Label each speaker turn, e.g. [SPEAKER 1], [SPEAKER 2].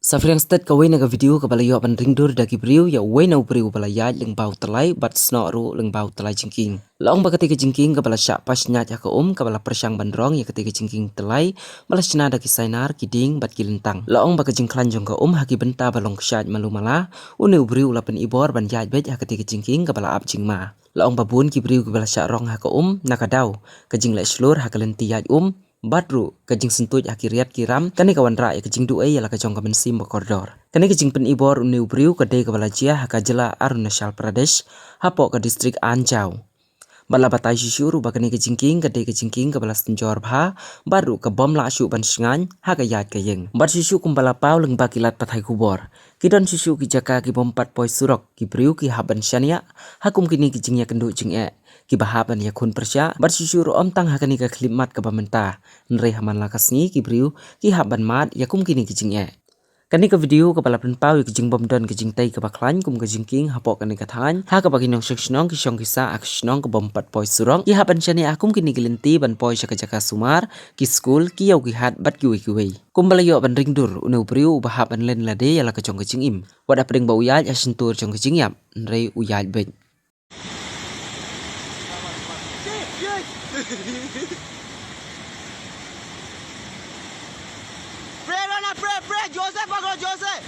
[SPEAKER 1] Safriang stat kawai naga video ka balayo ban ringdur dagi briu ya wai na briu balaya leng bau telai bat snoru leng bau telai jingking. Laong ba ketika jingking ka bala syak pas nyat ya ka ka bala persang bandrong ya ketika jingking telai bala cina dagi sainar kiding bat kilentang. Laong ba ka jingklan jong ka haki benta balong syat malu mala une briu lapen ibor ban yat bet ya ketika jingking ka bala ab jingma. Laong ba bun ki briu ka bala syak rong ha ka nakadau ka jing la slur ha ka lenti yat Badru kajing sentut akiriat kiram kani kawan ra ya kajing duai ya la kajong kamen sim koridor. Kani kajing pen ibor uni ubriu kadai kabalajia haka jela Arunachal Pradesh hapo ke distrik Anjau. Bala batai shisuru bakani kajing king kadai kajing king kabalas tenjor bha baru ke bom la syu ban sngan haka yat kayeng. Bar shishu kumbala pau leng bakilat patai kubor. Kidon shishu ki jaka ki bom pat poi surok ki briu ki haban syania hakum kini kajing ya kendu jing ki bahaban ya kun persya bar shisuru om tang hakani ka klimat ka bamenta nrei haman lakasni ki briu ki haban mat ya kum kini kijing kani ka video ka pala pau ki jing bom don ki jing tai ka baklan kum ka jing king hapo kani ka than ha ka baginong shnong ki shong ki sa ak shnong ka bom pat poi surong ki haban chani akum kini gilenti ban poi shaka jaka sumar ki school ki yau ki hat bat ki wi kum bala yo ban ringdur unu briu bahaban len lade ya la ka jong ka jing im wada pring ba uyal ya sentur jong ka jing yap nrei uyal bet
[SPEAKER 2] Pray, Rana, pray, pray. Joseph, pagod, Joseph.